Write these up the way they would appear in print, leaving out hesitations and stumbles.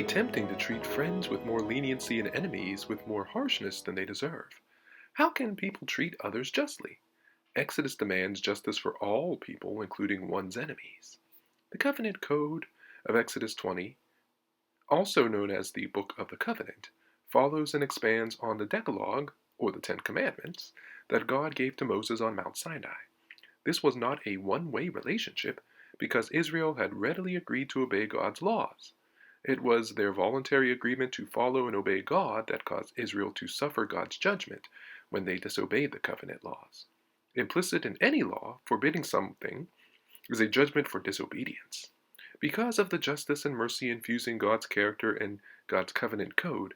be tempting to treat friends with more leniency and enemies with more harshness than they deserve. How can people treat others justly? Exodus demands justice for all people, including one's enemies. The Covenant Code of Exodus 20, also known as the Book of the Covenant, follows and expands on the Decalogue, or the Ten Commandments, that God gave to Moses on Mount Sinai. This was not a one-way relationship because Israel had readily agreed to obey God's laws. It was their voluntary agreement to follow and obey God that caused Israel to suffer God's judgment when they disobeyed the covenant laws. Implicit in any law forbidding something is a judgment for disobedience. Because of the justice and mercy infusing God's character and God's covenant code,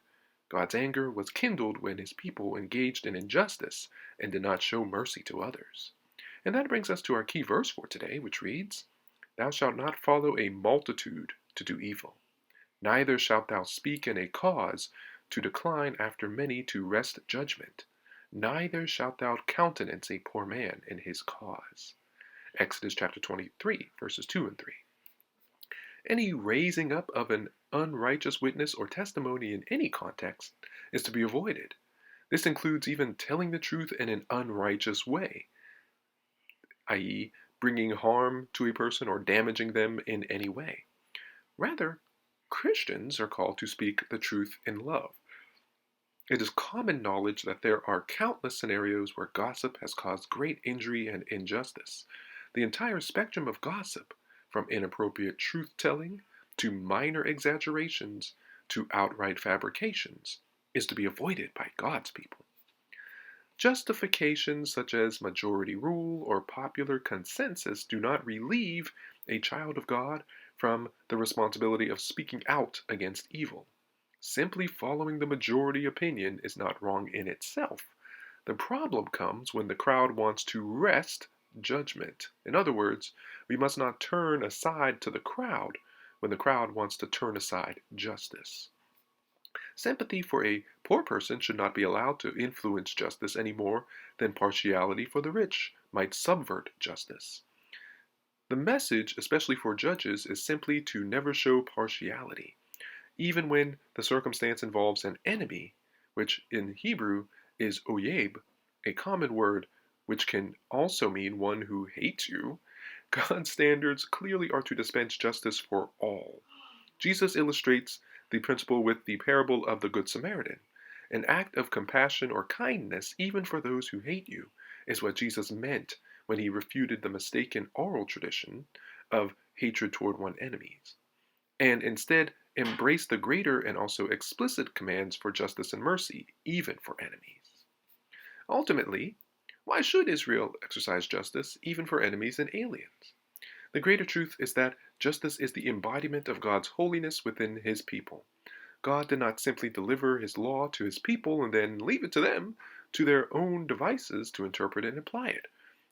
God's anger was kindled when his people engaged in injustice and did not show mercy to others. And that brings us to our key verse for today, which reads, "Thou shalt not follow a multitude to do evil, neither shalt thou speak in a cause to decline after many to wrest judgment, neither shalt thou countenance a poor man in his cause." Exodus chapter 23, verses 2 and 3. Any raising up of an unrighteous witness or testimony in any context is to be avoided. This includes even telling the truth in an unrighteous way, i.e., bringing harm to a person or damaging them in any way. Rather, Christians are called to speak the truth in love. It is common knowledge that there are countless scenarios where gossip has caused great injury and injustice. The entire spectrum of gossip, from inappropriate truth-telling to minor exaggerations to outright fabrications, is to be avoided by God's people. Justifications such as majority rule or popular consensus do not relieve a child of God from the responsibility of speaking out against evil. Simply following the majority opinion is not wrong in itself. The problem comes when the crowd wants to wrest judgment. In other words, we must not turn aside to the crowd when the crowd wants to turn aside justice. Sympathy for a poor person should not be allowed to influence justice any more than partiality for the rich might subvert justice. The message, especially for judges, is simply to never show partiality, even when the circumstance involves an enemy, which in Hebrew is oyeb, a common word which can also mean one who hates you. God's standards clearly are to dispense justice for all. Jesus illustrates the principle with the parable of the Good Samaritan. An act of compassion or kindness, even for those who hate you, is what Jesus meant when he refuted the mistaken oral tradition of hatred toward one's enemies, and instead embraced the greater and also explicit commands for justice and mercy, even for enemies. Ultimately, why should Israel exercise justice even for enemies and aliens? The greater truth is that justice is the embodiment of God's holiness within his people. God did not simply deliver his law to his people and then leave it to them, to their own devices to interpret and apply it.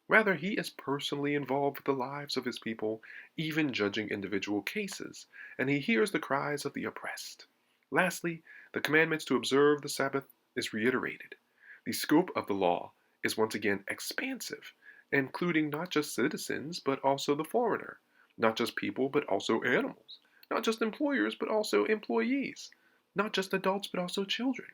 Rather, he is personally involved with the lives of his people, even judging individual cases, and he hears the cries of the oppressed. Lastly, the commandments to observe the Sabbath is reiterated. The scope of the law is once again expansive, including not just citizens, but also the foreigner, not just people, but also animals, not just employers, but also employees, not just adults, but also children.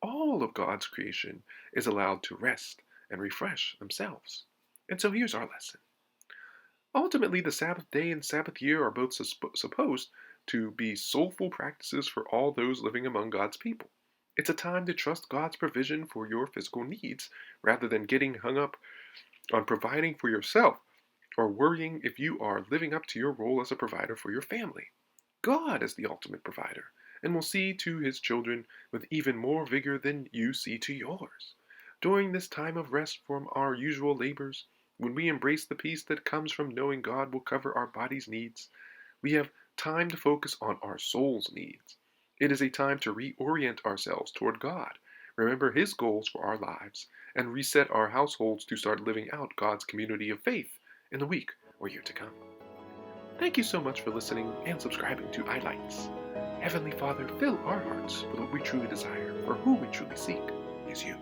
All of God's creation is allowed to rest and refresh themselves. And so here's our lesson. Ultimately, the Sabbath day and Sabbath year are both supposed to be soulful practices for all those living among God's people. It's a time to trust God's provision for your physical needs rather than getting hung up on providing for yourself or worrying if you are living up to your role as a provider for your family. God is the ultimate provider and will see to his children with even more vigor than you see to yours. During this time of rest from our usual labors, when we embrace the peace that comes from knowing God will cover our body's needs, we have time to focus on our soul's needs. It is a time to reorient ourselves toward God, remember his goals for our lives, and reset our households to start living out God's community of faith in the week or year to come. Thank you so much for listening and subscribing to iLights. Heavenly Father, fill our hearts with what we truly desire, for who we truly seek is you.